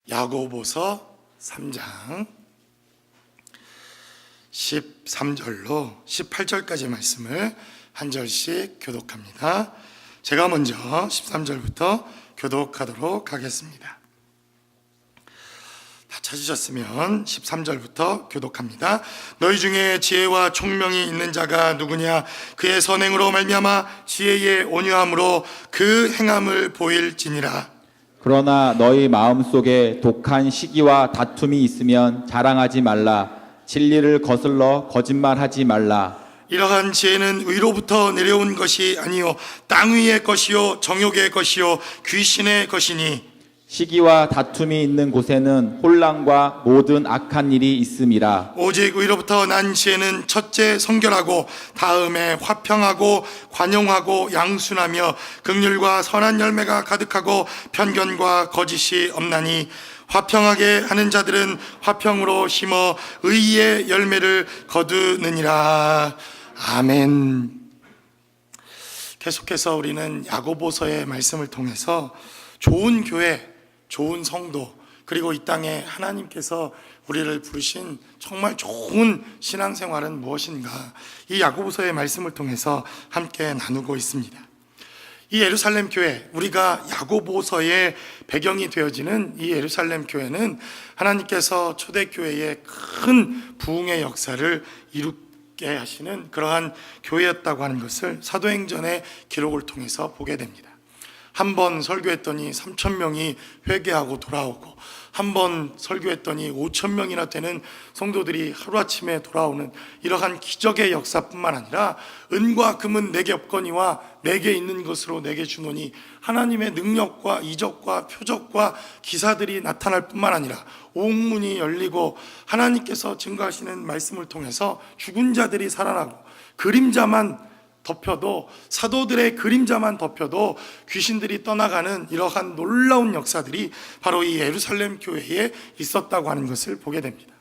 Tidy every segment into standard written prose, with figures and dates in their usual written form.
야고보서 3장 13절로 18절까지 말씀을 한 절씩 교독합니다. 제가 먼저 13절부터 교독하도록 하겠습니다. 다 찾으셨으면 13절부터 교독합니다. 너희 중에 지혜와 총명이 있는 자가 누구냐? 그의 선행으로 말미암아 지혜의 온유함으로 그 행함을 보일지니라. 그러나 너희 마음속에 독한 시기와 다툼이 있으면 자랑하지 말라. 진리를 거슬러 거짓말하지 말라. 이러한 지혜는 위로부터 내려온 것이 아니요 땅 위의 것이요 정욕의 것이요 귀신의 것이니 시기와 다툼이 있는 곳에는 혼란과 모든 악한 일이 있음이라. 오직 위로부터 난 지혜는 첫째 성결하고 다음에 화평하고 관용하고 양순하며 긍휼과 선한 열매가 가득하고 편견과 거짓이 없나니 화평하게 하는 자들은 화평으로 심어 의의 열매를 거두느니라. 아멘. 계속해서 우리는 야고보서의 말씀을 통해서 좋은 교회, 좋은 성도, 그리고 이 땅에 하나님께서 우리를 부르신 정말 좋은 신앙생활은 무엇인가, 이 야고보서의 말씀을 통해서 함께 나누고 있습니다. 이 예루살렘 교회, 우리가 야고보서의 배경이 되어지는 이 예루살렘 교회는 하나님께서 초대교회의 큰 부흥의 역사를 이루게 하시는 그러한 교회였다고 하는 것을 사도행전의 기록을 통해서 보게 됩니다. 한 번 설교했더니 3,000명이 회개하고 돌아오고, 한 번 설교했더니 5,000명이나 되는 성도들이 하루아침에 돌아오는 이러한 기적의 역사뿐만 아니라 은과 금은 내게 없거니와 내게 있는 것으로 내게 주노니 하나님의 능력과 이적과 표적과 기사들이 나타날 뿐만 아니라 옥문이 열리고 하나님께서 증거하시는 말씀을 통해서 죽은 자들이 살아나고, 그림자만 덮여도, 사도들의 그림자만 덮여도 귀신들이 떠나가는 이러한 놀라운 역사들이 바로 이 예루살렘 교회에 있었다고 하는 것을 보게 됩니다.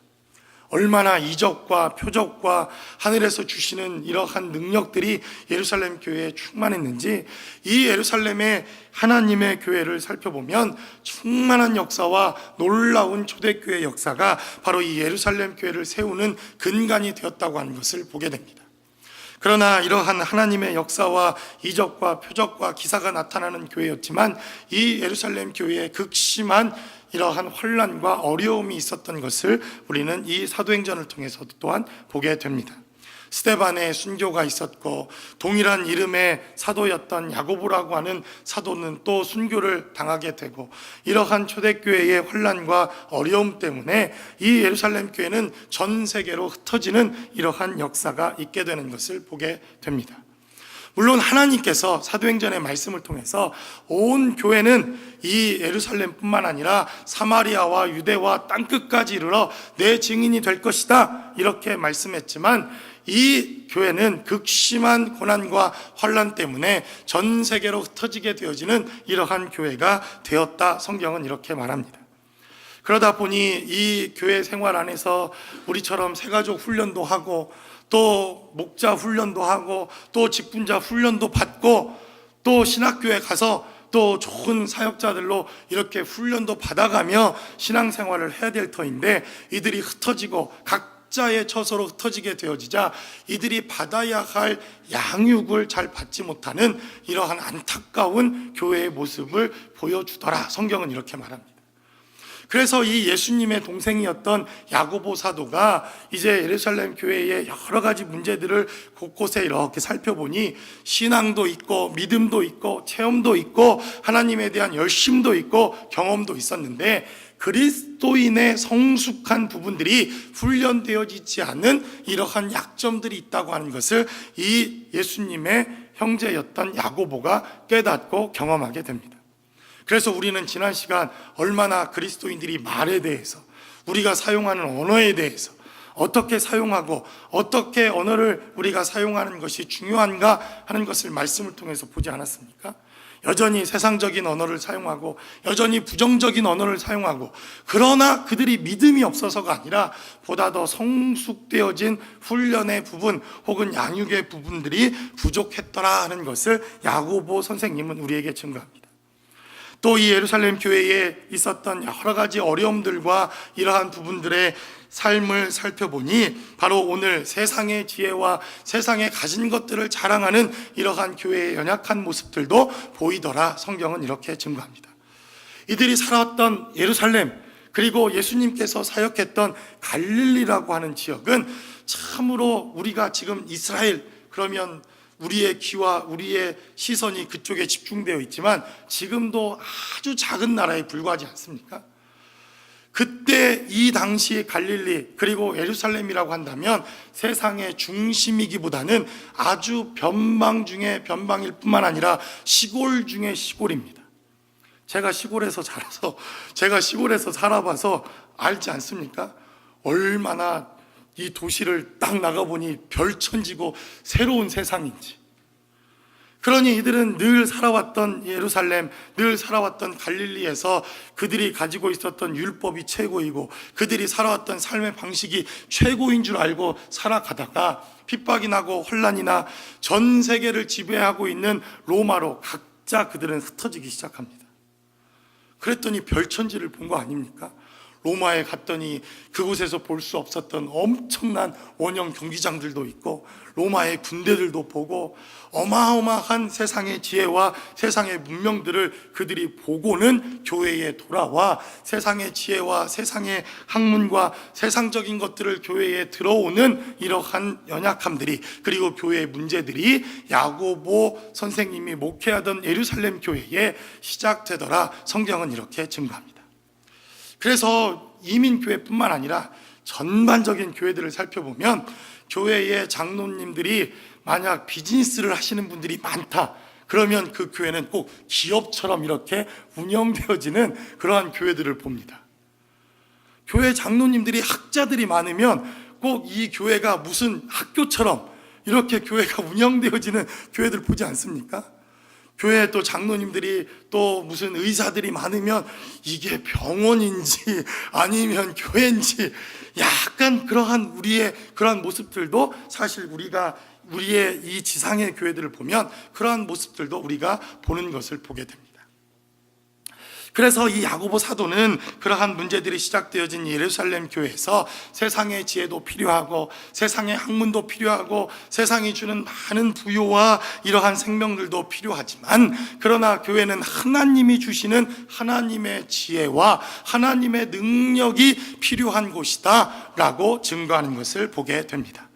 얼마나 이적과 표적과 하늘에서 주시는 이러한 능력들이 예루살렘 교회에 충만했는지, 이 예루살렘의 하나님의 교회를 살펴보면 충만한 역사와 놀라운 초대교회 역사가 바로 이 예루살렘 교회를 세우는 근간이 되었다고 하는 것을 보게 됩니다. 그러나 이러한 하나님의 역사와 이적과 표적과 기사가 나타나는 교회였지만 이 예루살렘 교회에 극심한 이러한 혼란과 어려움이 있었던 것을 우리는 이 사도행전을 통해서도 또한 보게 됩니다. 스데반의 순교가 있었고, 동일한 이름의 사도였던 야고보라고 하는 사도는 또 순교를 당하게 되고, 이러한 초대교회의 혼란과 어려움 때문에 이 예루살렘 교회는 전 세계로 흩어지는 이러한 역사가 있게 되는 것을 보게 됩니다. 물론 하나님께서 사도행전의 말씀을 통해서 온 교회는 이 예루살렘뿐만 아니라 사마리아와 유대와 땅끝까지 이르러 내 증인이 될 것이다, 이렇게 말씀했지만 이 교회는 극심한 고난과 환난 때문에 전 세계로 흩어지게 되어지는 이러한 교회가 되었다, 성경은 이렇게 말합니다. 그러다 보니 이 교회 생활 안에서 우리처럼 새가족 훈련도 하고, 또 목자 훈련도 하고, 또 직분자 훈련도 받고, 또 신학교에 가서 또 좋은 사역자들로 이렇게 훈련도 받아가며 신앙생활을 해야 될 터인데, 이들이 흩어지고 각자의 처소로 흩어지게 되어지자 이들이 받아야 할 양육을 잘 받지 못하는 이러한 안타까운 교회의 모습을 보여주더라, 성경은 이렇게 말합니다. 그래서 이 예수님의 동생이었던 야고보 사도가 이제 예루살렘 교회의 여러 가지 문제들을 곳곳에 이렇게 살펴보니 신앙도 있고 믿음도 있고 체험도 있고 하나님에 대한 열심도 있고 경험도 있었는데, 그리스도인의 성숙한 부분들이 훈련되어지지 않은 이러한 약점들이 있다고 하는 것을 이 예수님의 형제였던 야고보가 깨닫고 경험하게 됩니다. 그래서 우리는 지난 시간 얼마나 그리스도인들이 말에 대해서, 우리가 사용하는 언어에 대해서 어떻게 사용하고 어떻게 언어를 우리가 사용하는 것이 중요한가 하는 것을 말씀을 통해서 보지 않았습니까? 여전히 세상적인 언어를 사용하고 여전히 부정적인 언어를 사용하고, 그러나 그들이 믿음이 없어서가 아니라 보다 더 성숙되어진 훈련의 부분 혹은 양육의 부분들이 부족했더라 하는 것을 야고보 선생님은 우리에게 증거합니다. 또 이 예루살렘 교회에 있었던 여러 가지 어려움들과 이러한 부분들의 삶을 살펴보니 바로 오늘 세상의 지혜와 세상에 가진 것들을 자랑하는 이러한 교회의 연약한 모습들도 보이더라 성경은 이렇게 증거합니다. 이들이 살아왔던 예루살렘, 그리고 예수님께서 사역했던 갈릴리라고 하는 지역은 참으로 우리가 지금 이스라엘 그러면 우리의 귀와 우리의 시선이 그쪽에 집중되어 있지만 지금도 아주 작은 나라에 불과하지 않습니까? 그때 이 당시 갈릴리 그리고 예루살렘이라고 한다면 세상의 중심이기보다는 아주 변방 중에 변방일 뿐만 아니라 시골 중에 시골입니다. 제가 시골에서 자라서 제가 시골에서 살아봐서 알지 않습니까? 얼마나 이 도시를 딱 나가보니 별천지고 새로운 세상인지. 그러니 이들은 늘 살아왔던 예루살렘, 늘 살아왔던 갈릴리에서 그들이 가지고 있었던 율법이 최고이고 그들이 살아왔던 삶의 방식이 최고인 줄 알고 살아가다가 핍박이 나고 혼란이나 전 세계를 지배하고 있는 로마로 각자 그들은 흩어지기 시작합니다. 그랬더니 별천지를 본 거 아닙니까? 로마에 갔더니 그곳에서 볼 수 없었던 엄청난 원형 경기장들도 있고 로마의 군대들도 보고 어마어마한 세상의 지혜와 세상의 문명들을 그들이 보고는 교회에 돌아와 세상의 지혜와 세상의 학문과 세상적인 것들을 교회에 들어오는 이러한 연약함들이 그리고 교회의 문제들이 야고보 선생님이 목회하던 예루살렘 교회에 시작되더라 성경은 이렇게 증거합니다. 그래서 이민교회뿐만 아니라 전반적인 교회들을 살펴보면 교회의 장로님들이 만약 비즈니스를 하시는 분들이 많다 그러면 그 교회는 꼭 기업처럼 이렇게 운영되어지는 그러한 교회들을 봅니다. 교회 장로님들이 학자들이 많으면 꼭 이 교회가 무슨 학교처럼 이렇게 교회가 운영되어지는 교회들 보지 않습니까? 교회에 또 장로님들이 또 무슨 의사들이 많으면 이게 병원인지 아니면 교회인지 약간 그러한 우리의 그러한 모습들도 사실 우리의 이 지상의 교회들을 보면 그러한 모습들도 우리가 보는 것을 보게 됩니다. 그래서 이 야고보 사도는 그러한 문제들이 시작되어진 예루살렘 교회에서 세상의 지혜도 필요하고 세상의 학문도 필요하고 세상이 주는 많은 부요와 이러한 생명들도 필요하지만 그러나 교회는 하나님이 주시는 하나님의 지혜와 하나님의 능력이 필요한 곳이다 라고 증거하는 것을 보게 됩니다.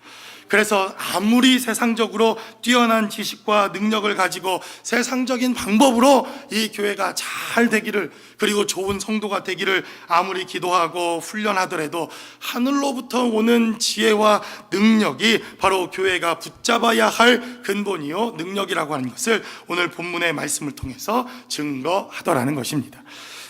그래서 아무리 세상적으로 뛰어난 지식과 능력을 가지고 세상적인 방법으로 이 교회가 잘 되기를 그리고 좋은 성도가 되기를 아무리 기도하고 훈련하더라도 하늘로부터 오는 지혜와 능력이 바로 교회가 붙잡아야 할 근본이요 능력이라고 하는 것을 오늘 본문의 말씀을 통해서 증거하더라는 것입니다.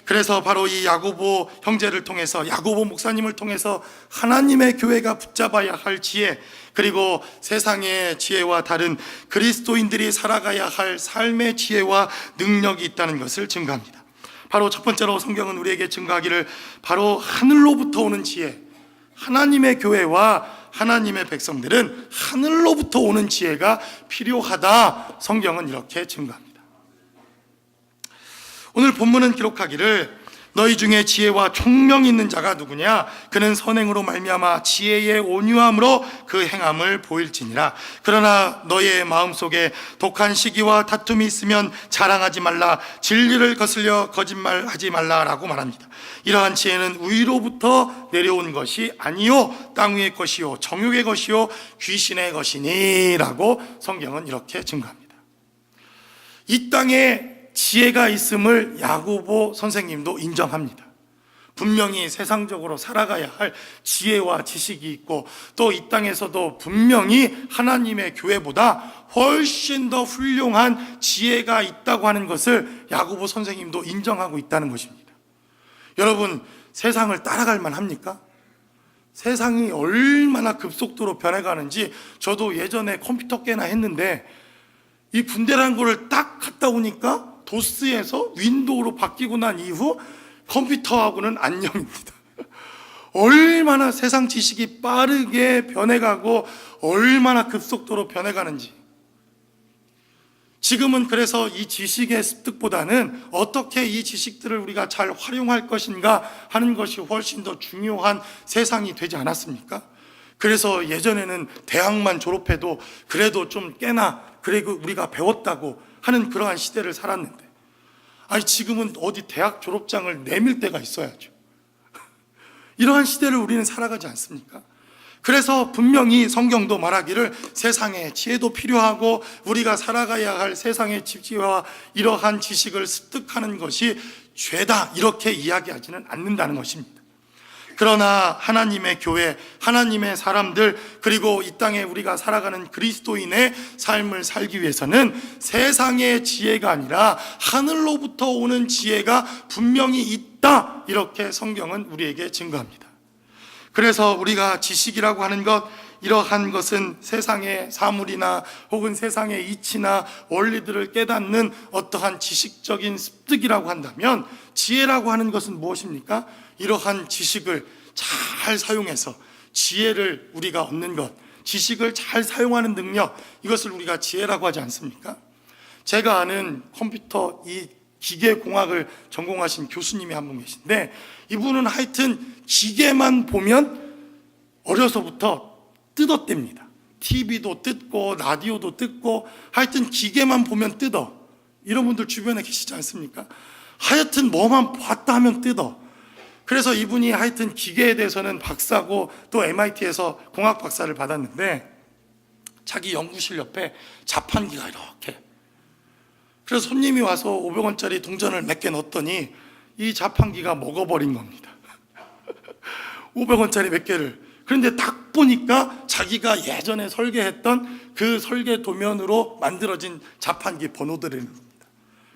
그래서 바로 이 야고보 형제를 통해서 야고보 목사님을 통해서 하나님의 교회가 붙잡아야 할 지혜 그리고 세상의 지혜와 다른 그리스도인들이 살아가야 할 삶의 지혜와 능력이 있다는 것을 증거합니다. 바로 첫 번째로 성경은 우리에게 증거하기를 바로 하늘로부터 오는 지혜 하나님의 교회와 하나님의 백성들은 하늘로부터 오는 지혜가 필요하다 성경은 이렇게 증거합니다. 오늘 본문은 기록하기를 너희 중에 지혜와 총명이 있는 자가 누구냐 그는 선행으로 말미암아 지혜의 온유함으로 그 행함을 보일지니라. 그러나 너의 마음속에 독한 시기와 다툼이 있으면 자랑하지 말라 진리를 거슬려 거짓말하지 말라라고 말합니다. 이러한 지혜는 위로부터 내려온 것이 아니요 땅 위의 것이요 정욕의 것이요 귀신의 것이니 라고 성경은 이렇게 증거합니다. 이 땅에 지혜가 있음을 야고보 선생님도 인정합니다. 분명히 세상적으로 살아가야 할 지혜와 지식이 있고 또 이 땅에서도 분명히 하나님의 교회보다 훨씬 더 훌륭한 지혜가 있다고 하는 것을 야고보 선생님도 인정하고 있다는 것입니다. 여러분 세상을 따라갈 만합니까? 세상이 얼마나 급속도로 변해가는지 저도 예전에 컴퓨터 깨나 했는데 이 군대라는 거를 딱 갔다 오니까 도스에서 윈도우로 바뀌고 난 이후 컴퓨터하고는 안녕입니다. 얼마나 세상 지식이 빠르게 변해가고 얼마나 급속도로 변해가는지 지금은 그래서 이 지식의 습득보다는 어떻게 이 지식들을 우리가 잘 활용할 것인가 하는 것이 훨씬 더 중요한 세상이 되지 않았습니까? 그래서 예전에는 대학만 졸업해도 그래도 좀 꽤나 그래도 우리가 배웠다고 하는 그러한 시대를 살았는데, 아니 지금은 어디 대학 졸업장을 내밀 때가 있어야죠. 이러한 시대를 우리는 살아가지 않습니까? 그래서 분명히 성경도 말하기를 세상에 지혜도 필요하고 우리가 살아가야 할 세상의 지혜와 이러한 지식을 습득하는 것이 죄다 이렇게 이야기하지는 않는다는 것입니다. 그러나 하나님의 교회, 하나님의 사람들, 그리고 이 땅에 우리가 살아가는 그리스도인의 삶을 살기 위해서는 세상의 지혜가 아니라 하늘로부터 오는 지혜가 분명히 있다, 이렇게 성경은 우리에게 증거합니다. 그래서 우리가 지식이라고 하는 것, 이러한 것은 세상의 사물이나 혹은 세상의 이치나 원리들을 깨닫는 어떠한 지식적인 습득이라고 한다면, 지혜라고 하는 것은 무엇입니까? 이러한 지식을 잘 사용해서 지혜를 우리가 얻는 것, 지식을 잘 사용하는 능력, 이것을 우리가 지혜라고 하지 않습니까? 제가 아는 컴퓨터 이 기계공학을 전공하신 교수님이 한 분 계신데, 이분은 하여튼 기계만 보면 어려서부터 뜯었답니다. TV도 뜯고 라디오도 뜯고 하여튼 기계만 보면 뜯어. 이런 분들 주변에 계시지 않습니까? 하여튼 뭐만 봤다 하면 뜯어. 그래서 이분이 하여튼 기계에 대해서는 박사고 또 MIT에서 공학 박사를 받았는데, 자기 연구실 옆에 자판기가 이렇게, 그래서 손님이 와서 500원짜리 동전을 몇 개 넣었더니 이 자판기가 먹어버린 겁니다. 500원짜리 몇 개를. 그런데 딱 보니까 자기가 예전에 설계했던 그 설계 도면으로 만들어진 자판기 번호들입니다.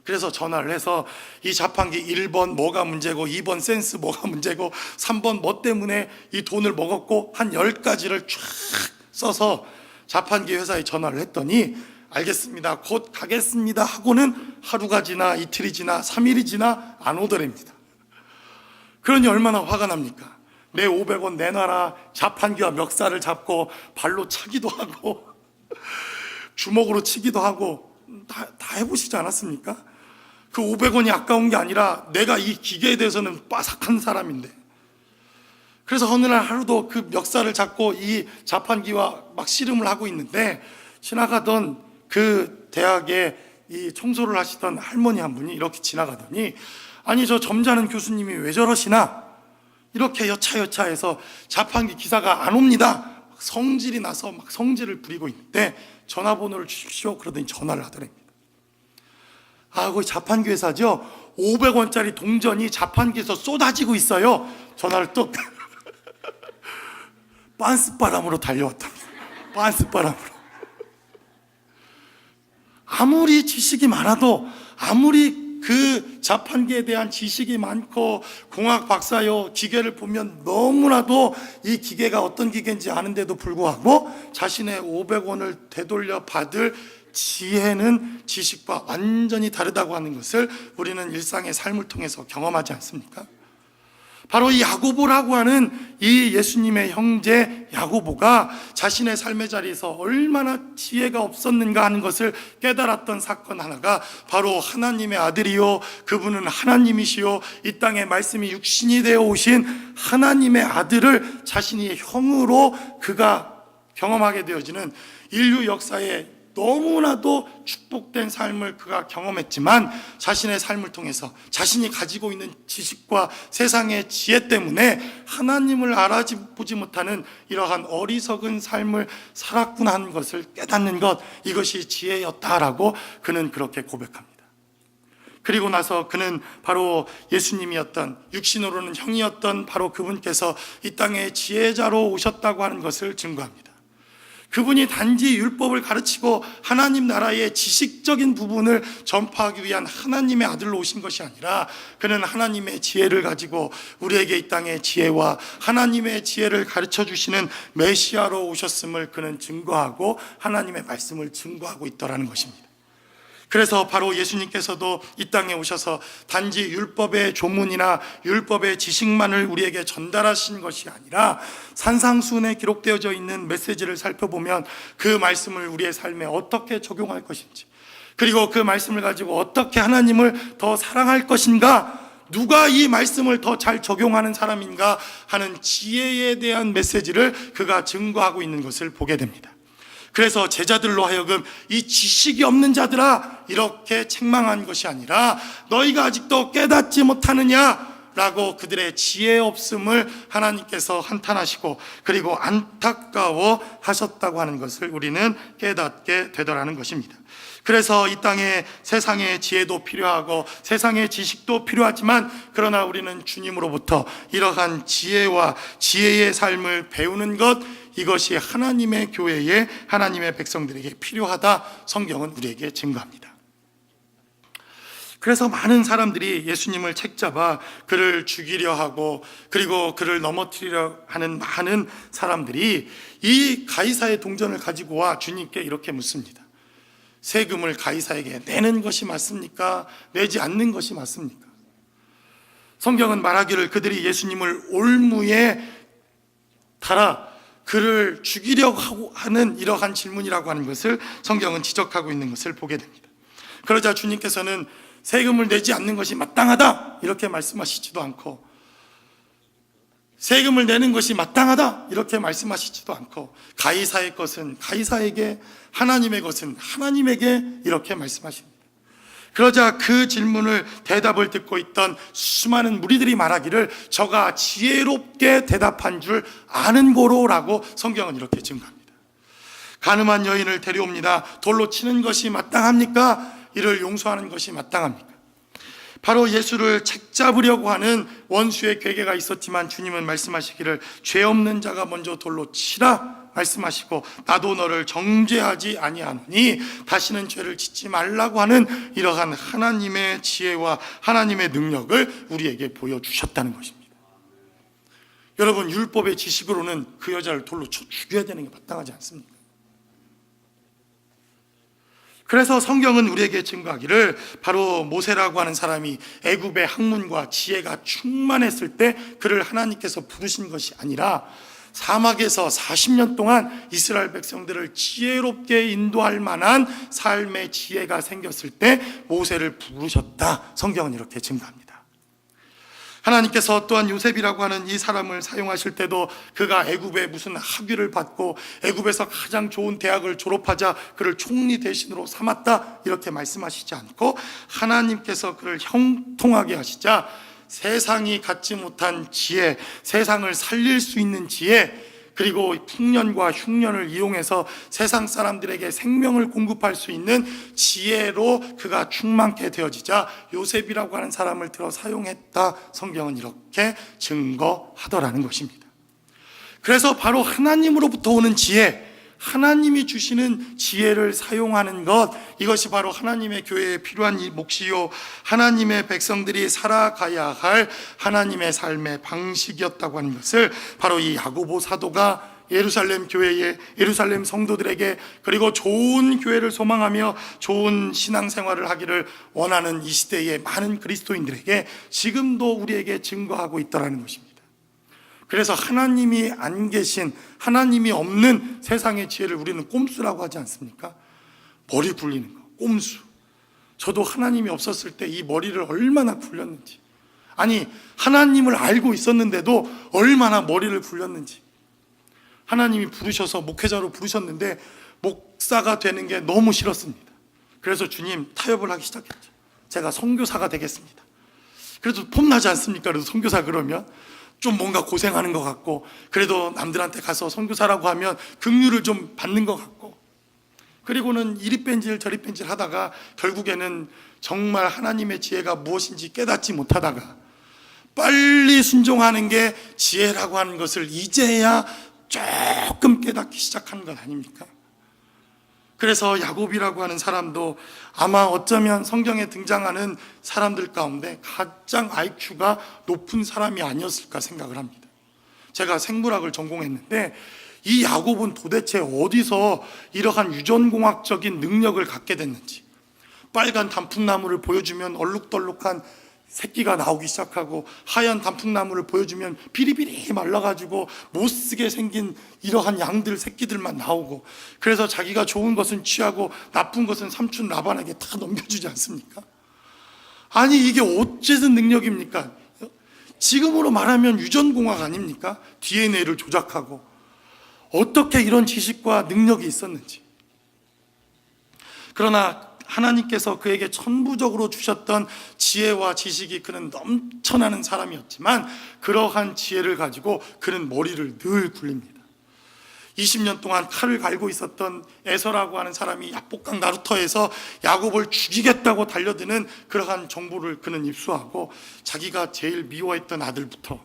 그래서 전화를 해서 이 자판기 1번 뭐가 문제고 2번 센스 뭐가 문제고 3번 뭐 때문에 이 돈을 먹었고 한 10가지를 쫙 써서 자판기 회사에 전화를 했더니 알겠습니다, 곧 가겠습니다 하고는 하루가 지나 이틀이 지나 3일이 지나 안 오더랍니다. 그러니 얼마나 화가 납니까? 내 500원 내놔라. 자판기와 멱살을 잡고 발로 차기도 하고 주먹으로 치기도 하고 다 해보시지 않았습니까? 그 500원이 아까운 게 아니라 내가 이 기계에 대해서는 빠삭한 사람인데, 그래서 어느 날 하루도 그 멱살을 잡고 이 자판기와 막 씨름을 하고 있는데, 지나가던 그 대학에 이 청소를 하시던 할머니 한 분이 이렇게 지나가더니, 아니 저 점잖은 교수님이 왜 저러시나, 이렇게 여차여차해서 자판기 기사가 안 옵니다. 성질이 나서 막 성질을 부리고 있는데 전화번호를 주십시오 그러더니 전화를 하더랍니다. 아, 그 자판기 회사죠. 500원짜리 동전이 자판기에서 쏟아지고 있어요. 전화를 또 빤스바람으로 달려왔답니다. 빤스바람으로. 아무리 지식이 많아도, 아무리 그 자판기에 대한 지식이 많고 공학 박사요 기계를 보면 너무나도 이 기계가 어떤 기계인지 아는데도 불구하고 자신의 500원을 되돌려 받을 지혜는 지식과 완전히 다르다고 하는 것을 우리는 일상의 삶을 통해서 경험하지 않습니까? 바로 이 야고보라고 하는 이 예수님의 형제 야고보가 자신의 삶의 자리에서 얼마나 지혜가 없었는가 하는 것을 깨달았던 사건 하나가 바로 하나님의 아들이요 그분은 하나님이시요 이 땅에 말씀이 육신이 되어 오신 하나님의 아들을 자신의 형으로 그가 경험하게 되어지는, 인류 역사에 너무나도 축복된 삶을 그가 경험했지만 자신의 삶을 통해서 자신이 가지고 있는 지식과 세상의 지혜 때문에 하나님을 알아보지 못하는 이러한 어리석은 삶을 살았구나 하는 것을 깨닫는 것, 이것이 지혜였다라고 그는 그렇게 고백합니다. 그리고 나서 그는 바로 예수님이었던, 육신으로는 형이었던 바로 그분께서 이 땅에 지혜자로 오셨다고 하는 것을 증거합니다. 그분이 단지 율법을 가르치고 하나님 나라의 지식적인 부분을 전파하기 위한 하나님의 아들로 오신 것이 아니라 그는 하나님의 지혜를 가지고 우리에게 이 땅의 지혜와 하나님의 지혜를 가르쳐 주시는 메시아로 오셨음을 그는 증거하고 하나님의 말씀을 증거하고 있더라는 것입니다. 그래서 바로 예수님께서도 이 땅에 오셔서 단지 율법의 조문이나 율법의 지식만을 우리에게 전달하신 것이 아니라 산상수훈에 기록되어져 있는 메시지를 살펴보면 그 말씀을 우리의 삶에 어떻게 적용할 것인지, 그리고 그 말씀을 가지고 어떻게 하나님을 더 사랑할 것인가, 누가 이 말씀을 더 잘 적용하는 사람인가 하는 지혜에 대한 메시지를 그가 증거하고 있는 것을 보게 됩니다. 그래서 제자들로 하여금 이 지식이 없는 자들아 이렇게 책망한 것이 아니라 너희가 아직도 깨닫지 못하느냐 라고 그들의 지혜 없음을 하나님께서 한탄하시고 그리고 안타까워 하셨다고 하는 것을 우리는 깨닫게 되더라는 것입니다. 그래서 이 땅에 세상의 지혜도 필요하고 세상의 지식도 필요하지만 그러나 우리는 주님으로부터 이러한 지혜와 지혜의 삶을 배우는 것, 이것이 하나님의 교회에 하나님의 백성들에게 필요하다, 성경은 우리에게 증거합니다. 그래서 많은 사람들이 예수님을 책잡아 그를 죽이려 하고 그리고 그를 넘어뜨리려 하는 많은 사람들이 이 가이사의 동전을 가지고 와 주님께 이렇게 묻습니다. 세금을 가이사에게 내는 것이 맞습니까? 내지 않는 것이 맞습니까? 성경은 말하기를 그들이 예수님을 올무에 달아 그를 죽이려고 하는 이러한 질문이라고 하는 것을 성경은 지적하고 있는 것을 보게 됩니다. 그러자 주님께서는 세금을 내지 않는 것이 마땅하다 이렇게 말씀하시지도 않고, 세금을 내는 것이 마땅하다 이렇게 말씀하시지도 않고, 가이사의 것은 가이사에게, 하나님의 것은 하나님에게 이렇게 말씀하십니다. 그러자 그 질문을 대답을 듣고 있던 수많은 무리들이 말하기를 저가 지혜롭게 대답한 줄 아는 고로라고 성경은 이렇게 증거합니다. 가늠한 여인을 데려옵니다. 돌로 치는 것이 마땅합니까? 이를 용서하는 것이 마땅합니까? 바로 예수를 책잡으려고 하는 원수의 괴계가 있었지만 주님은 말씀하시기를 죄 없는 자가 먼저 돌로 치라 말씀하시고 나도 너를 정죄하지 아니하노니 다시는 죄를 짓지 말라고 하는 이러한 하나님의 지혜와 하나님의 능력을 우리에게 보여주셨다는 것입니다. 여러분, 율법의 지식으로는 그 여자를 돌로 쳐 죽여야 되는 게 마땅하지 않습니까? 그래서 성경은 우리에게 증거하기를 바로 모세라고 하는 사람이 애굽의 학문과 지혜가 충만했을 때 그를 하나님께서 부르신 것이 아니라 사막에서 40년 동안 이스라엘 백성들을 지혜롭게 인도할 만한 삶의 지혜가 생겼을 때 모세를 부르셨다, 성경은 이렇게 증거합니다. 하나님께서 또한 요셉이라고 하는 이 사람을 사용하실 때도 그가 애굽의 무슨 학위를 받고 애굽에서 가장 좋은 대학을 졸업하자 그를 총리 대신으로 삼았다 이렇게 말씀하시지 않고, 하나님께서 그를 형통하게 하시자 세상이 갖지 못한 지혜, 세상을 살릴 수 있는 지혜, 그리고 풍년과 흉년을 이용해서 세상 사람들에게 생명을 공급할 수 있는 지혜로 그가 충만케 되어지자 요셉이라고 하는 사람을 들어 사용했다, 성경은 이렇게 증거하더라는 것입니다. 그래서 바로 하나님으로부터 오는 지혜, 하나님이 주시는 지혜를 사용하는 것, 이것이 바로 하나님의 교회에 필요한 이 몫이요 하나님의 백성들이 살아가야 할 하나님의 삶의 방식이었다고 하는 것을 바로 이 야고보 사도가 예루살렘 교회에, 예루살렘 성도들에게, 그리고 좋은 교회를 소망하며 좋은 신앙생활을 하기를 원하는 이 시대의 많은 그리스도인들에게 지금도 우리에게 증거하고 있다는 것입니다. 그래서 하나님이 안 계신, 하나님이 없는 세상의 지혜를 우리는 꼼수라고 하지 않습니까? 머리 굴리는 거, 꼼수. 저도 하나님이 없었을 때 이 머리를 얼마나 굴렸는지, 아니 하나님을 알고 있었는데도 얼마나 머리를 굴렸는지. 하나님이 부르셔서 목회자로 부르셨는데 목사가 되는 게 너무 싫었습니다. 그래서 주님, 타협을 하기 시작했죠. 제가 선교사가 되겠습니다. 그래도 폼나지 않습니까? 그래도 선교사 그러면 좀 뭔가 고생하는 것 같고, 그래도 남들한테 가서 선교사라고 하면 긍휼을 좀 받는 것 같고, 그리고는 이리 뺀질 저리 뺀질 하다가 결국에는 정말 하나님의 지혜가 무엇인지 깨닫지 못하다가 빨리 순종하는 게 지혜라고 하는 것을 이제야 조금 깨닫기 시작하는 것 아닙니까? 그래서 야곱이라고 하는 사람도 아마 어쩌면 성경에 등장하는 사람들 가운데 가장 IQ가 높은 사람이 아니었을까 생각을 합니다. 제가 생물학을 전공했는데 이 야곱은 도대체 어디서 이러한 유전공학적인 능력을 갖게 됐는지, 빨간 단풍나무를 보여주면 얼룩덜룩한 새끼가 나오기 시작하고 하얀 단풍나무를 보여주면 비리비리 말라가지고 못쓰게 생긴 이러한 양들 새끼들만 나오고, 그래서 자기가 좋은 것은 취하고 나쁜 것은 삼촌 라반에게 다 넘겨주지 않습니까? 아니 이게 어째서 능력입니까? 지금으로 말하면 유전공학 아닙니까? DNA를 조작하고 어떻게 이런 지식과 능력이 있었는지. 그러나 하나님께서 그에게 천부적으로 주셨던 지혜와 지식이, 그는 넘쳐나는 사람이었지만 그러한 지혜를 가지고 그는 머리를 늘 굴립니다. 20년 동안 칼을 갈고 있었던 에서라고 하는 사람이 야복강 나루터에서 야곱을 죽이겠다고 달려드는 그러한 정보를 그는 입수하고, 자기가 제일 미워했던 아들부터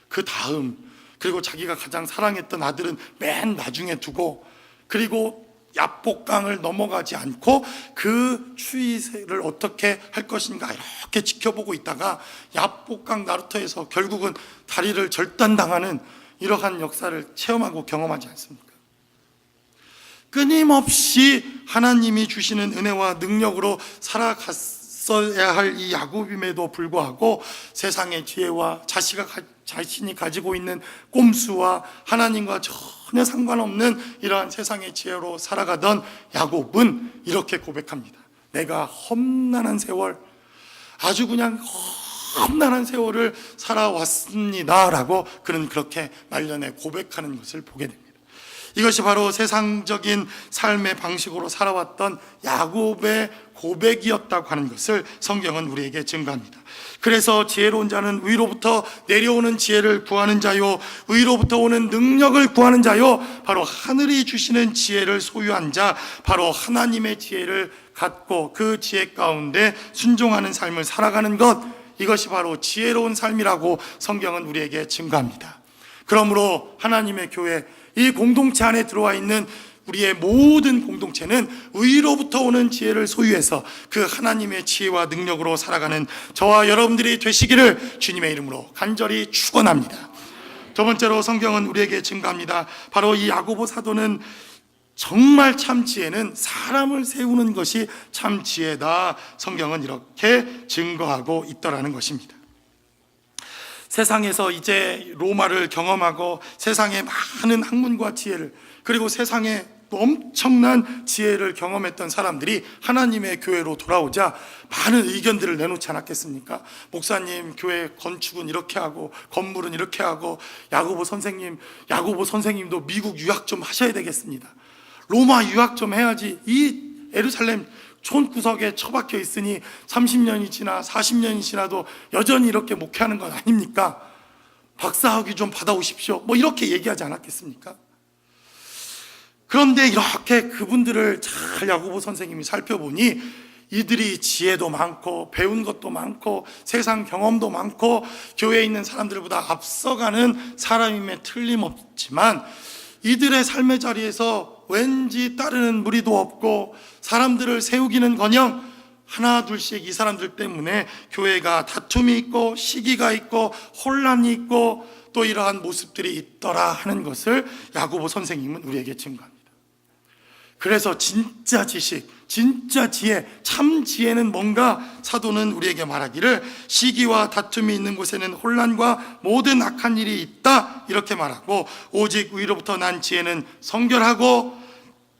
그 다음, 그리고 자기가 가장 사랑했던 아들은 맨 나중에 두고, 그리고 야복강을 넘어가지 않고 그 추위를 어떻게 할 것인가 이렇게 지켜보고 있다가 야복강 나루터에서 결국은 다리를 절단당하는 이러한 역사를 체험하고 경험하지 않습니까? 끊임없이 하나님이 주시는 은혜와 능력으로 살아갔어야 할 이 야곱임에도 불구하고 세상의 지혜와 자신이 가지고 있는 꼼수와 하나님과 전혀 상관없는 이러한 세상의 지혜로 살아가던 야곱은 이렇게 고백합니다. 내가 험난한 세월, 아주 그냥 험난한 세월을 살아왔습니다 라고 그는 그렇게 말년에 고백하는 것을 보게 됩니다. 이것이 바로 세상적인 삶의 방식으로 살아왔던 야곱의 고백이었다고 하는 것을 성경은 우리에게 증거합니다. 그래서 지혜로운 자는 위로부터 내려오는 지혜를 구하는 자요, 위로부터 오는 능력을 구하는 자요, 바로 하늘이 주시는 지혜를 소유한 자, 바로 하나님의 지혜를 갖고 그 지혜 가운데 순종하는 삶을 살아가는 것, 이것이 바로 지혜로운 삶이라고 성경은 우리에게 증거합니다. 그러므로 하나님의 교회, 이 공동체 안에 들어와 있는 우리의 모든 공동체는 위로부터 오는 지혜를 소유해서 그 하나님의 지혜와 능력으로 살아가는 저와 여러분들이 되시기를 주님의 이름으로 간절히 축원합니다. 두 번째로 성경은 우리에게 증거합니다. 바로 이 야고보 사도는 정말 참 지혜는 사람을 세우는 것이 참 지혜다, 성경은 이렇게 증거하고 있더라는 것입니다. 세상에서 이제 로마를 경험하고 세상의 많은 학문과 지혜를, 그리고 세상의 엄청난 지혜를 경험했던 사람들이 하나님의 교회로 돌아오자 많은 의견들을 내놓지 않았겠습니까? 목사님, 교회 건축은 이렇게 하고 건물은 이렇게 하고, 야고보 선생님도 미국 유학 좀 하셔야 되겠습니다. 로마 유학 좀 해야지. 이 예루살렘 촌구석에 처박혀 있으니 30년이 지나 40년이 지나도 여전히 이렇게 목회하는 건 아닙니까? 박사학위 좀 받아오십시오. 뭐 이렇게 얘기하지 않았겠습니까? 그런데 이렇게 그분들을 잘 야고보 선생님이 살펴보니 이들이 지혜도 많고 배운 것도 많고 세상 경험도 많고 교회에 있는 사람들보다 앞서가는 사람임에 틀림없지만, 이들의 삶의 자리에서 왠지 따르는 무리도 없고 사람들을 세우기는커녕 하나 둘씩 이 사람들 때문에 교회가 다툼이 있고 시기가 있고 혼란이 있고 또 이러한 모습들이 있더라 하는 것을 야고보 선생님은 우리에게 증거합니다. 그래서 진짜 지식, 진짜 지혜, 참 지혜는 뭔가, 사도는 우리에게 말하기를 시기와 다툼이 있는 곳에는 혼란과 모든 악한 일이 있다 이렇게 말하고, 오직 위로부터 난 지혜는 성결하고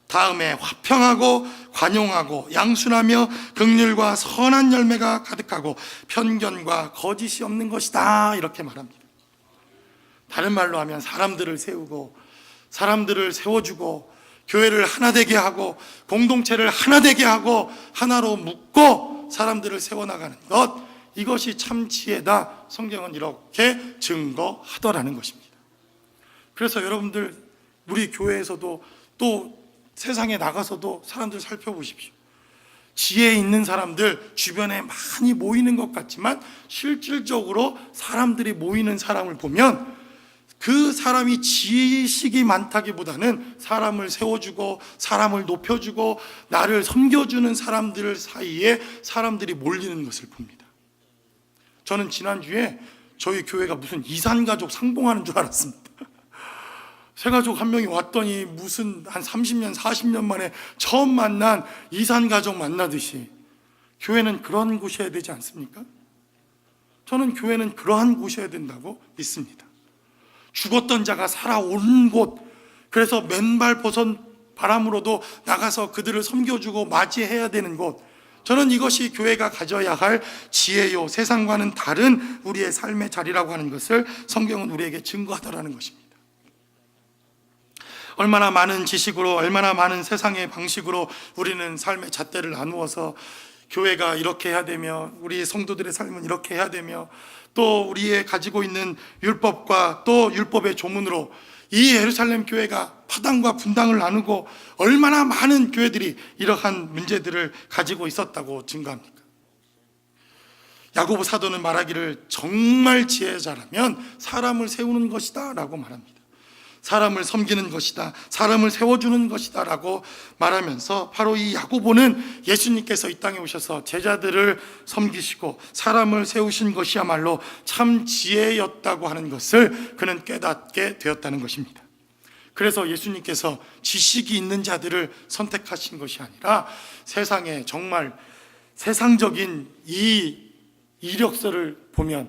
다음에 화평하고 관용하고 양순하며 긍휼과 선한 열매가 가득하고 편견과 거짓이 없는 것이다 이렇게 말합니다. 다른 말로 하면 사람들을 세우고 사람들을 세워주고 교회를 하나 되게 하고 공동체를 하나 되게 하고 하나로 묶고 사람들을 세워나가는 것, 이것이 참 지혜다, 성경은 이렇게 증거하더라는 것입니다. 그래서 여러분들, 우리 교회에서도 또 세상에 나가서도 사람들 살펴보십시오. 지혜 있는 사람들 주변에 많이 모이는 것 같지만 실질적으로 사람들이 모이는 사람을 보면 그 사람이 지식이 많다기보다는 사람을 세워주고 사람을 높여주고 나를 섬겨주는 사람들 사이에 사람들이 몰리는 것을 봅니다. 저는 지난주에 저희 교회가 무슨 이산가족 상봉하는 줄 알았습니다. 새가족 한 명이 왔더니 무슨 한 30년 40년 만에 처음 만난 이산가족 만나듯이, 교회는 그런 곳이어야 되지 않습니까? 저는 교회는 그러한 곳이어야 된다고 믿습니다. 죽었던 자가 살아오는 곳, 그래서 맨발 벗은 바람으로도 나가서 그들을 섬겨주고 맞이해야 되는 곳, 저는 이것이 교회가 가져야 할 지혜요, 세상과는 다른 우리의 삶의 자리라고 하는 것을 성경은 우리에게 증거하더라는 것입니다. 얼마나 많은 지식으로, 얼마나 많은 세상의 방식으로 우리는 삶의 잣대를 나누어서 교회가 이렇게 해야 되며, 우리 성도들의 삶은 이렇게 해야 되며, 또 우리의 가지고 있는 율법과 또 율법의 조문으로 이 예루살렘 교회가 파당과 분당을 나누고 얼마나 많은 교회들이 이러한 문제들을 가지고 있었다고 증거합니까? 야고보 사도는 말하기를 정말 지혜자라면 사람을 세우는 것이다 라고 말합니다. 사람을 섬기는 것이다, 사람을 세워주는 것이다 라고 말하면서, 바로 이 야고보는 예수님께서 이 땅에 오셔서 제자들을 섬기시고 사람을 세우신 것이야말로 참 지혜였다고 하는 것을 그는 깨닫게 되었다는 것입니다. 그래서 예수님께서 지식이 있는 자들을 선택하신 것이 아니라 세상에 정말 세상적인 이 이력서를 보면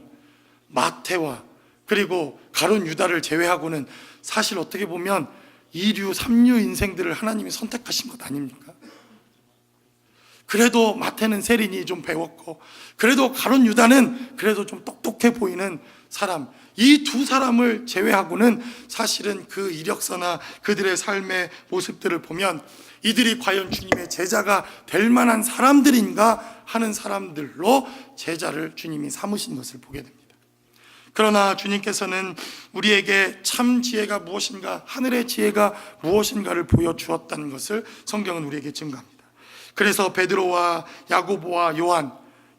마태와 그리고 가룟 유다를 제외하고는 사실 어떻게 보면 2류, 3류 인생들을 하나님이 선택하신 것 아닙니까? 그래도 마태는 세린이 좀 배웠고, 그래도 가룟 유다는 그래도 좀 똑똑해 보이는 사람, 이 두 사람을 제외하고는 사실은 그 이력서나 그들의 삶의 모습들을 보면 이들이 과연 주님의 제자가 될 만한 사람들인가 하는 사람들로 제자를 주님이 삼으신 것을 보게 됩니다. 그러나 주님께서는 우리에게 참 지혜가 무엇인가, 하늘의 지혜가 무엇인가를 보여주었다는 것을 성경은 우리에게 증거합니다. 그래서 베드로와 야고보와 요한,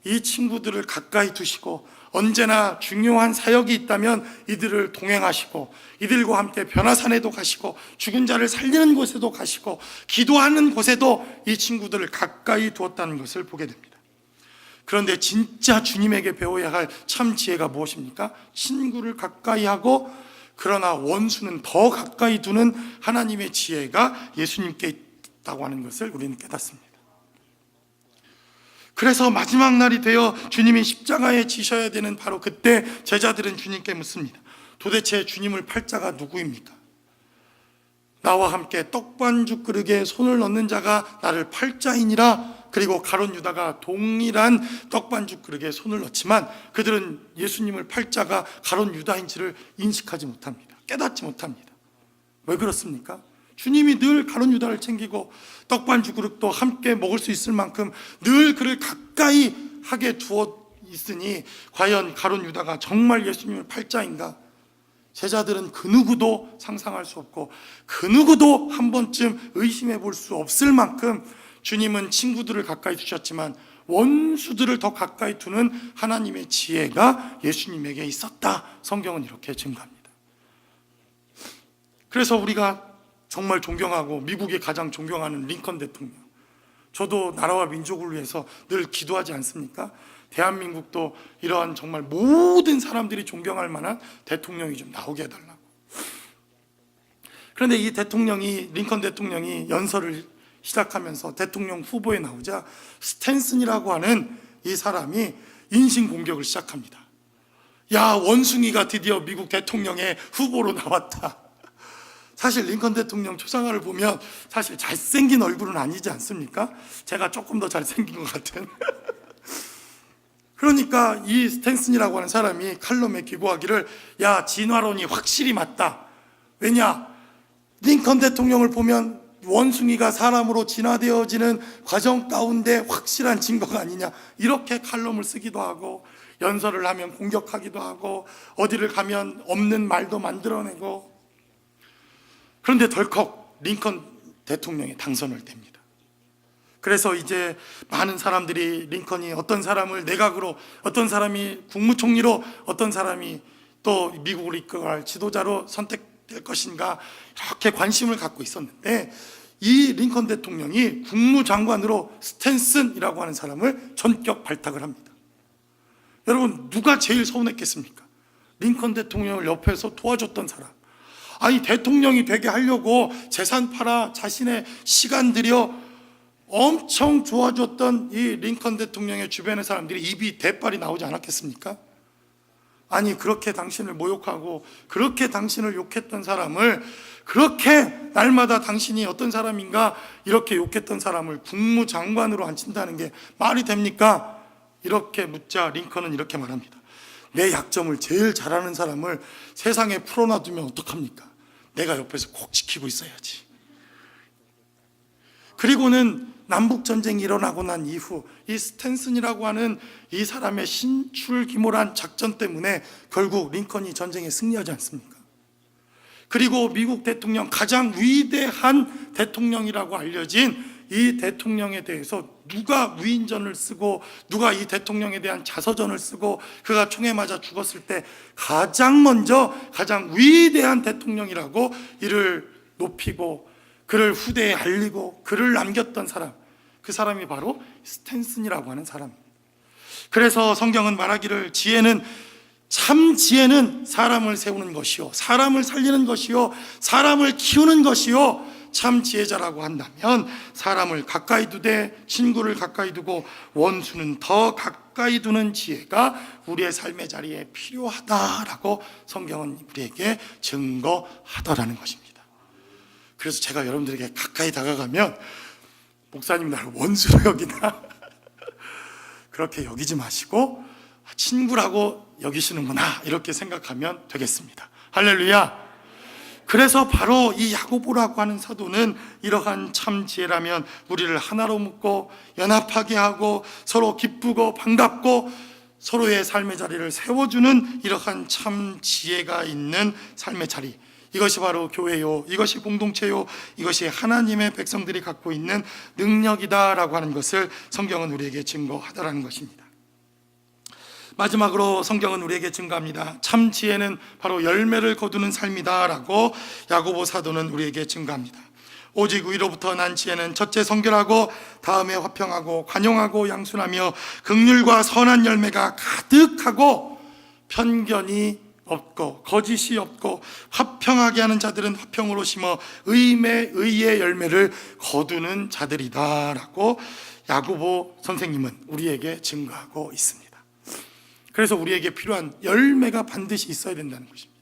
이 친구들을 가까이 두시고 언제나 중요한 사역이 있다면 이들을 동행하시고, 이들과 함께 변화산에도 가시고 죽은 자를 살리는 곳에도 가시고 기도하는 곳에도 이 친구들을 가까이 두었다는 것을 보게 됩니다. 그런데 진짜 주님에게 배워야 할 참 지혜가 무엇입니까? 친구를 가까이 하고 그러나 원수는 더 가까이 두는 하나님의 지혜가 예수님께 있다고 하는 것을 우리는 깨닫습니다. 그래서 마지막 날이 되어 주님이 십자가에 지셔야 되는 바로 그때 제자들은 주님께 묻습니다. 도대체 주님을 팔 자가 누구입니까? 나와 함께 떡반죽 그릇에 손을 넣는 자가 나를 팔 자이니라. 그리고 가룟 유다가 동일한 떡반죽 그릇에 손을 넣지만 그들은 예수님을 팔 자가 가룟 유다인지를 인식하지 못합니다. 깨닫지 못합니다. 왜 그렇습니까? 주님이 늘 가룟 유다를 챙기고 떡반죽 그릇도 함께 먹을 수 있을 만큼 늘 그를 가까이 하게 두어 있으니 과연 가룟 유다가 정말 예수님을 팔 자인가? 제자들은 그 누구도 상상할 수 없고 그 누구도 한 번쯤 의심해 볼 수 없을 만큼 주님은 친구들을 가까이 두셨지만 원수들을 더 가까이 두는 하나님의 지혜가 예수님에게 있었다. 성경은 이렇게 증거합니다. 그래서 우리가 정말 존경하고 미국이 가장 존경하는 링컨 대통령, 저도 나라와 민족을 위해서 늘 기도하지 않습니까? 대한민국도 이러한 정말 모든 사람들이 존경할 만한 대통령이 좀 나오게 해달라고. 그런데 이 대통령이, 링컨 대통령이 연설을 시작하면서 대통령 후보에 나오자 스탠슨이라고 하는 이 사람이 인신공격을 시작합니다. 야, 원숭이가 드디어 미국 대통령의 후보로 나왔다. 사실 링컨 대통령 초상화를 보면 사실 잘생긴 얼굴은 아니지 않습니까? 제가 조금 더 잘생긴 것 같은. 그러니까 이 스탠슨이라고 하는 사람이 칼럼에 기고하기를, 야, 진화론이 확실히 맞다. 왜냐? 링컨 대통령을 보면 원숭이가 사람으로 진화되어지는 과정 가운데 확실한 증거가 아니냐, 이렇게 칼럼을 쓰기도 하고 연설을 하면 공격하기도 하고 어디를 가면 없는 말도 만들어내고. 그런데 덜컥 링컨 대통령이 당선을 됩니다. 그래서 이제 많은 사람들이 링컨이 어떤 사람을 내각으로, 어떤 사람이 국무총리로, 어떤 사람이 또 미국을 이끌어갈 지도자로 선택될 것인가, 이렇게 관심을 갖고 있었는데 이 링컨 대통령이 국무장관으로 스탠슨이라고 하는 사람을 전격 발탁을 합니다. 여러분, 누가 제일 서운했겠습니까? 링컨 대통령을 옆에서 도와줬던 사람. 아니, 대통령이 되게 하려고 재산 팔아 자신의 시간 들여 엄청 도와줬던 이 링컨 대통령의 주변의 사람들이 입이 대빨이 나오지 않았겠습니까? 아니 그렇게 당신을 모욕하고 그렇게 당신을 욕했던 사람을, 그렇게 날마다 당신이 어떤 사람인가 이렇게 욕했던 사람을 국무장관으로 앉힌다는 게 말이 됩니까? 이렇게 묻자 링컨은 이렇게 말합니다. 내 약점을 제일 잘하는 사람을 세상에 풀어놔두면 어떡합니까? 내가 옆에서 꼭 지키고 있어야지. 그리고는 남북전쟁이 일어나고 난 이후 이 스탠슨이라고 하는 이 사람의 신출귀몰한 작전 때문에 결국 링컨이 전쟁에 승리하지 않습니까? 그리고 미국 대통령, 가장 위대한 대통령이라고 알려진 이 대통령에 대해서 누가 위인전을 쓰고 누가 이 대통령에 대한 자서전을 쓰고 그가 총에 맞아 죽었을 때 가장 먼저 가장 위대한 대통령이라고 이를 높이고 그를 후대에 알리고 글을 남겼던 사람, 그 사람이 바로 스탠슨이라고 하는 사람입니다. 그래서 성경은 말하기를 참 지혜는 사람을 세우는 것이요 사람을 살리는 것이요 사람을 키우는 것이요 참 지혜자라고 한다면 사람을 가까이 두되 친구를 가까이 두고 원수는 더 가까이 두는 지혜가 우리의 삶의 자리에 필요하다라고 성경은 우리에게 증거하더라는 것입니다. 그래서 제가 여러분들에게 가까이 다가가면 목사님 나를 원수로 여기나 그렇게 여기지 마시고 친구라고 여기시는구나 이렇게 생각하면 되겠습니다. 할렐루야. 그래서 바로 이 야고보라고 하는 사도는 이러한 참 지혜라면 우리를 하나로 묶고 연합하게 하고 서로 기쁘고 반갑고 서로의 삶의 자리를 세워주는 이러한 참 지혜가 있는 삶의 자리, 이것이 바로 교회요, 이것이 공동체요, 이것이 하나님의 백성들이 갖고 있는 능력이다라고 하는 것을 성경은 우리에게 증거하더라는 것입니다. 마지막으로 성경은 우리에게 증거합니다. 참 지혜는 바로 열매를 거두는 삶이다라고 야고보 사도는 우리에게 증거합니다. 오직 위로부터 난 지혜는 첫째 성결하고 다음에 화평하고 관용하고 양순하며 긍휼과 선한 열매가 가득하고 편견이 없고 거짓이 없고 화평하게 하는 자들은 화평으로 심어 의의 열매를 거두는 자들이다라고 야고보 선생님은 우리에게 증거하고 있습니다. 그래서 우리에게 필요한 열매가 반드시 있어야 된다는 것입니다.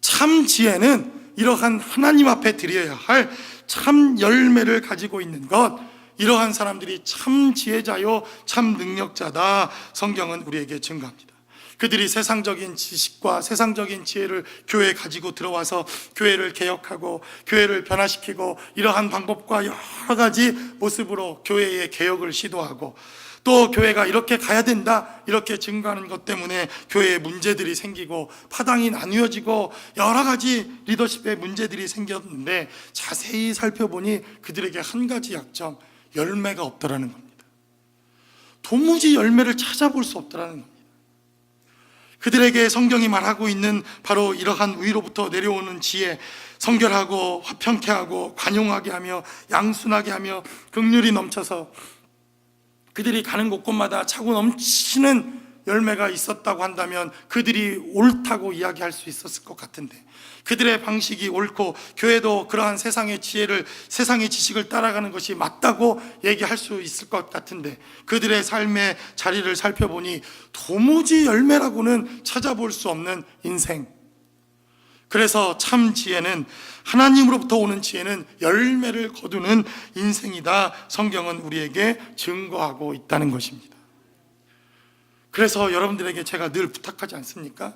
참 지혜는 이러한 하나님 앞에 드려야 할 참 열매를 가지고 있는 것, 이러한 사람들이 참 지혜자요 참 능력자다 성경은 우리에게 증거합니다. 그들이 세상적인 지식과 세상적인 지혜를 교회에 가지고 들어와서 교회를 개혁하고 교회를 변화시키고 이러한 방법과 여러 가지 모습으로 교회의 개혁을 시도하고 또 교회가 이렇게 가야 된다 이렇게 증거하는 것 때문에 교회에 문제들이 생기고 파당이 나뉘어지고 여러 가지 리더십의 문제들이 생겼는데 자세히 살펴보니 그들에게 한 가지 약점, 열매가 없더라는 겁니다. 도무지 열매를 찾아볼 수 없더라는 겁니다. 그들에게 성경이 말하고 있는 바로 이러한 위로부터 내려오는 지혜, 성결하고 화평케 하고 관용하게 하며 양순하게 하며 긍휼이 넘쳐서 그들이 가는 곳곳마다 차고 넘치는 열매가 있었다고 한다면 그들이 옳다고 이야기할 수 있었을 것 같은데, 그들의 방식이 옳고 교회도 그러한 세상의 지혜를, 세상의 지식을 따라가는 것이 맞다고 얘기할 수 있을 것 같은데 그들의 삶의 자리를 살펴보니 도무지 열매라고는 찾아볼 수 없는 인생. 그래서 참 지혜는, 하나님으로부터 오는 지혜는 열매를 거두는 인생이다 성경은 우리에게 증거하고 있다는 것입니다. 그래서 여러분들에게 제가 늘 부탁하지 않습니까?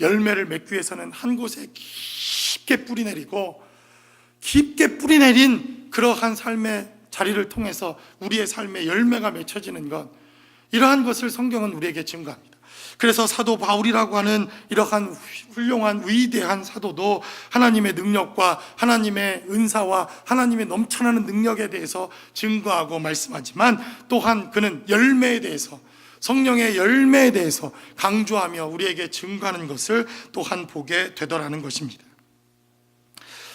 열매를 맺기 위해서는 한 곳에 깊게 뿌리내리고 깊게 뿌리내린 그러한 삶의 자리를 통해서 우리의 삶에 열매가 맺혀지는 것, 이러한 것을 성경은 우리에게 증거합니다. 그래서 사도 바울이라고 하는 이러한 훌륭한 위대한 사도도 하나님의 능력과 하나님의 은사와 하나님의 넘쳐나는 능력에 대해서 증거하고 말씀하지만 또한 그는 열매에 대해서, 성령의 열매에 대해서 강조하며 우리에게 증거하는 것을 또한 보게 되더라는 것입니다.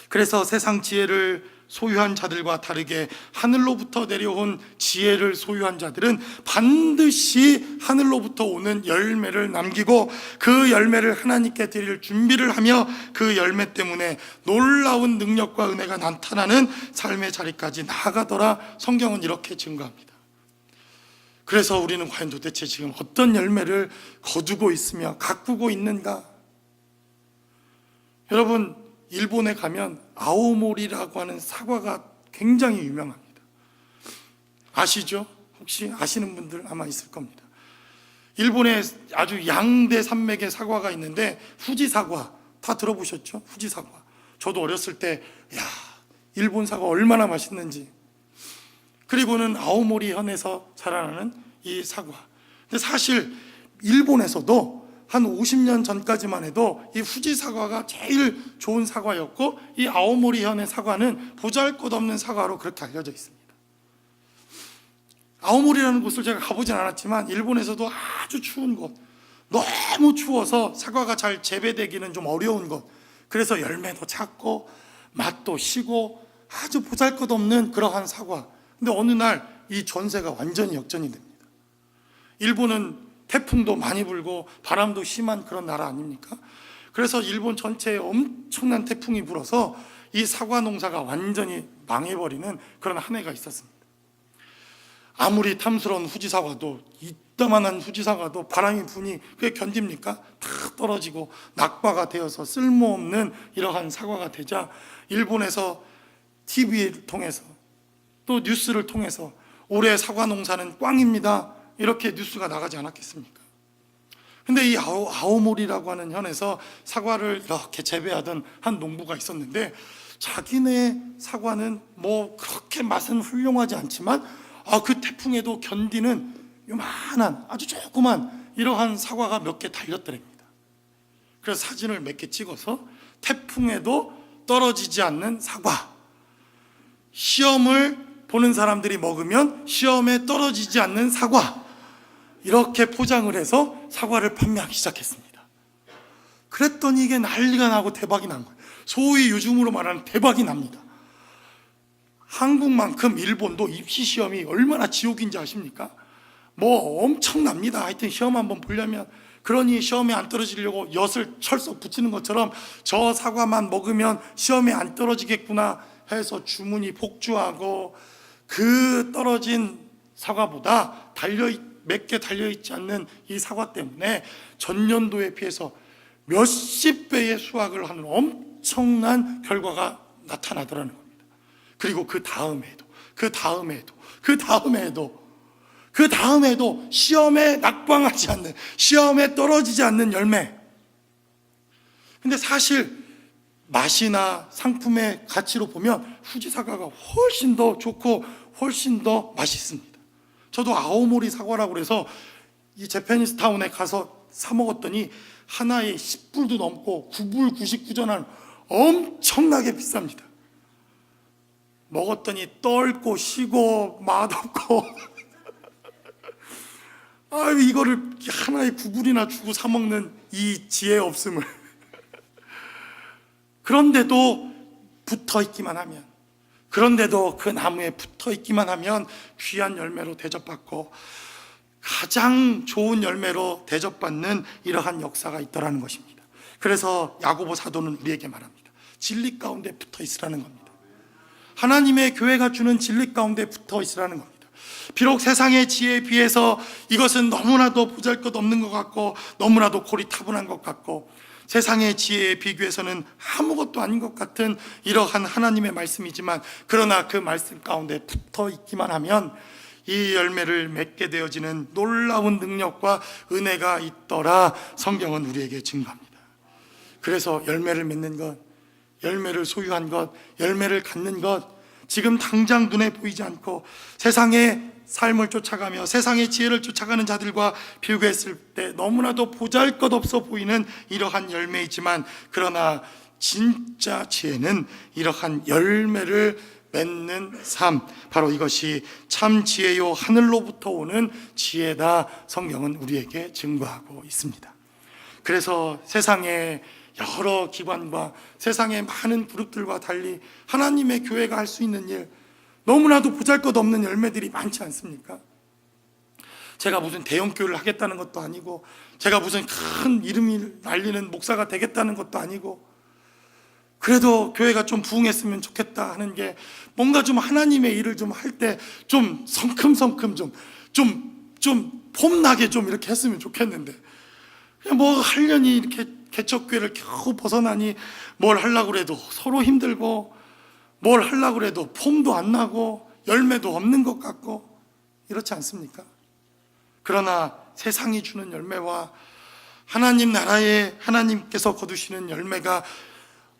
그래서 세상 지혜를 소유한 자들과 다르게 하늘로부터 내려온 지혜를 소유한 자들은 반드시 하늘로부터 오는 열매를 남기고 그 열매를 하나님께 드릴 준비를 하며 그 열매 때문에 놀라운 능력과 은혜가 나타나는 삶의 자리까지 나아가더라 성경은 이렇게 증거합니다. 그래서 우리는 과연 도대체 지금 어떤 열매를 거두고 있으며 가꾸고 있는가? 여러분, 일본에 가면 아오모리라고 하는 사과가 굉장히 유명합니다. 아시죠? 혹시 아시는 분들 아마 있을 겁니다. 일본에 아주 양대 산맥의 사과가 있는데 후지 사과 다 들어보셨죠? 후지 사과. 저도 어렸을 때 야, 일본 사과 얼마나 맛있는지. 그리고는 아오모리 현에서 자라나는 이 사과. 근데 사실 일본에서도 한 50년 전까지만 해도 이 후지 사과가 제일 좋은 사과였고, 이 아오모리 현의 사과는 보잘것없는 사과로 그렇게 알려져 있습니다. 아오모리라는 곳을 제가 가보진 않았지만 일본에서도 아주 추운 곳, 너무 추워서 사과가 잘 재배되기는 좀 어려운 곳, 그래서 열매도 작고 맛도 시고 아주 보잘것없는 그러한 사과. 근데 어느 날 이 전세가 완전히 역전이 됩니다. 일본은 태풍도 많이 불고 바람도 심한 그런 나라 아닙니까? 그래서 일본 전체에 엄청난 태풍이 불어서 이 사과 농사가 완전히 망해버리는 그런 한 해가 있었습니다. 아무리 탐스러운 후지 사과도, 이따만한 후지 사과도 바람이 부니 그게 견딥니까? 다 떨어지고 낙과가 되어서 쓸모없는 이러한 사과가 되자, 일본에서 TV를 통해서 또 뉴스를 통해서 올해 사과 농사는 꽝입니다, 이렇게 뉴스가 나가지 않았겠습니까? 근데 이 아오모리라고 하는 현에서 사과를 이렇게 재배하던 한 농부가 있었는데, 자기네 사과는 뭐 그렇게 맛은 훌륭하지 않지만 그 태풍에도 견디는 요만한 아주 조그만 이러한 사과가 몇 개 달렸더랍니다. 그래서 사진을 몇 개 찍어서 태풍에도 떨어지지 않는 사과, 시험을 보는 사람들이 먹으면 시험에 떨어지지 않는 사과, 이렇게 포장을 해서 사과를 판매하기 시작했습니다. 그랬더니 이게 난리가 나고 대박이 난 거예요. 소위 요즘으로 말하는 대박이 납니다. 한국만큼 일본도 입시 시험이 얼마나 지옥인지 아십니까? 뭐 엄청납니다. 하여튼 시험 한번 보려면, 그러니 시험에 안 떨어지려고 엿을 철썩 붙이는 것처럼 저 사과만 먹으면 시험에 안 떨어지겠구나 해서 주문이 복주하고, 그 떨어진 사과보다 몇 개 달려있지 않는 이 사과 때문에 전년도에 비해서 몇십 배의 수확을 하는 엄청난 결과가 나타나더라는 겁니다. 그리고 그 다음에도 시험에 낙방하지 않는, 시험에 떨어지지 않는 열매. 근데 사실 맛이나 상품의 가치로 보면 후지 사과가 훨씬 더 좋고 훨씬 더 맛있습니다. 저도 아오모리 사과라고 그래서 이 재패니스타운에 가서 사 먹었더니 하나에 10불도 넘고 9불 99전환, 엄청나게 비쌉니다. 먹었더니 떨고 시고 맛없고 이거를 하나에 9불이나 주고 사 먹는 이 지혜 없음을. 그런데도 붙어 있기만 하면, 그런데도 그 나무에 붙어 있기만 하면 귀한 열매로 대접받고 가장 좋은 열매로 대접받는 이러한 역사가 있더라는 것입니다. 그래서 야고보 사도는 우리에게 말합니다. 진리 가운데 붙어 있으라는 겁니다. 하나님의 교회가 주는 진리 가운데 붙어 있으라는 겁니다. 비록 세상의 지혜에 비해서 이것은 너무나도 보잘것없는 것 같고 너무나도 고리타분한 것 같고 세상의 지혜에 비교해서는 아무것도 아닌 것 같은 이러한 하나님의 말씀이지만, 그러나 그 말씀 가운데 붙어 있기만 하면 이 열매를 맺게 되어지는 놀라운 능력과 은혜가 있더라 성경은 우리에게 증거합니다. 그래서 열매를 맺는 것, 열매를 소유한 것, 열매를 갖는 것, 지금 당장 눈에 보이지 않고 세상의 삶을 쫓아가며 세상의 지혜를 쫓아가는 자들과 비교했을 때 너무나도 보잘것없어 보이는 이러한 열매이지만, 그러나 진짜 지혜는 이러한 열매를 맺는 삶, 바로 이것이 참 지혜요 하늘로부터 오는 지혜다 성경은 우리에게 증거하고 있습니다. 그래서 세상의 여러 기관과 세상의 많은 그룹들과 달리 하나님의 교회가 할 수 있는 일, 너무나도 보잘것없는 열매들이 많지 않습니까? 제가 무슨 대형교회를 하겠다는 것도 아니고, 제가 무슨 큰 이름이 날리는 목사가 되겠다는 것도 아니고, 그래도 교회가 좀 부흥했으면 좋겠다 하는 게, 뭔가 좀 하나님의 일을 좀 할 때 좀 성큼성큼 좀 좀 폼나게 좀 이렇게 했으면 좋겠는데, 그냥 뭐 하려니 이렇게 개척교회를 겨우 벗어나니 뭘 하려고 그래도 서로 힘들고, 뭘 하려고 그래도 폼도 안 나고 열매도 없는 것 같고, 이렇지 않습니까? 그러나 세상이 주는 열매와 하나님 나라에 하나님께서 거두시는 열매가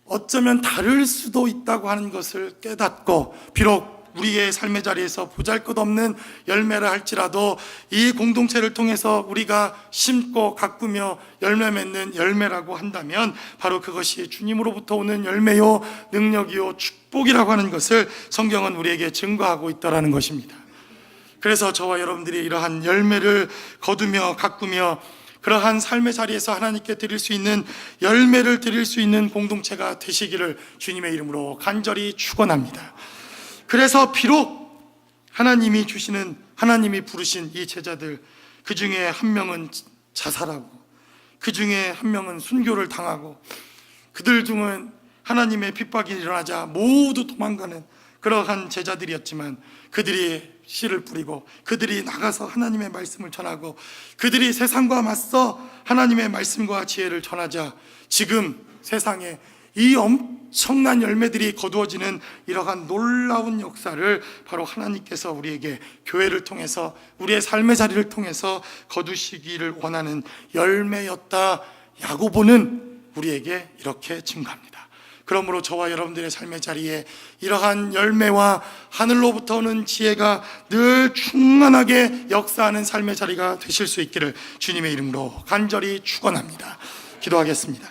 어쩌면 다를 수도 있다고 하는 것을 깨닫고, 비록 우리의 삶의 자리에서 보잘것없는 열매라 할지라도 이 공동체를 통해서 우리가 심고 가꾸며 열매 맺는 열매라고 한다면 바로 그것이 주님으로부터 오는 열매요 능력이요 축복이라고 하는 것을 성경은 우리에게 증거하고 있다라는 것입니다. 그래서 저와 여러분들이 이러한 열매를 거두며 가꾸며 그러한 삶의 자리에서 하나님께 드릴 수 있는 열매를 드릴 수 있는 공동체가 되시기를 주님의 이름으로 간절히 축원합니다. 그래서 비록 하나님이 주시는, 하나님이 부르신 이 제자들, 그 중에 한 명은 자살하고 그 중에 한 명은 순교를 당하고 그들 중은 하나님의 핍박이 일어나자 모두 도망가는 그러한 제자들이었지만, 그들이 씨를 뿌리고 그들이 나가서 하나님의 말씀을 전하고 그들이 세상과 맞서 하나님의 말씀과 지혜를 전하자 지금 세상에 이 엄청난 열매들이 거두어지는 이러한 놀라운 역사를 바로 하나님께서 우리에게 교회를 통해서, 우리의 삶의 자리를 통해서 거두시기를 원하는 열매였다. 야고보는 우리에게 이렇게 증거합니다. 그러므로 저와 여러분들의 삶의 자리에 이러한 열매와 하늘로부터 오는 지혜가 늘 충만하게 역사하는 삶의 자리가 되실 수 있기를 주님의 이름으로 간절히 축원합니다. 기도하겠습니다.